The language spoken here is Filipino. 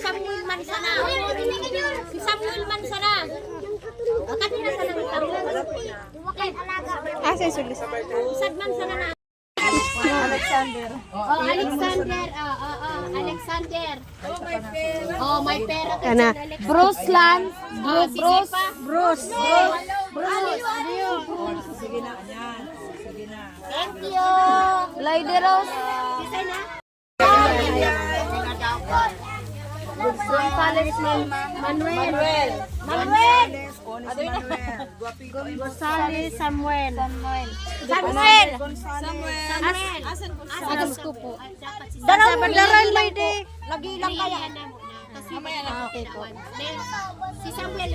Samuel Mansana. Si Samuel Mansana. Kanina sa nang Sa sulis. Sad Mansana na. Alexander. Oh, Alexander. Alexander. Oh, may pera. Kana. Bruce Lan. Bruce. Sige na, yan. Sige na. Thank you. Lady Rose. Kisay na. Gonzales Manuel. Gonzales Samuel. Asan ko po. Daran lady. Nagilang kaya. Si Samuel,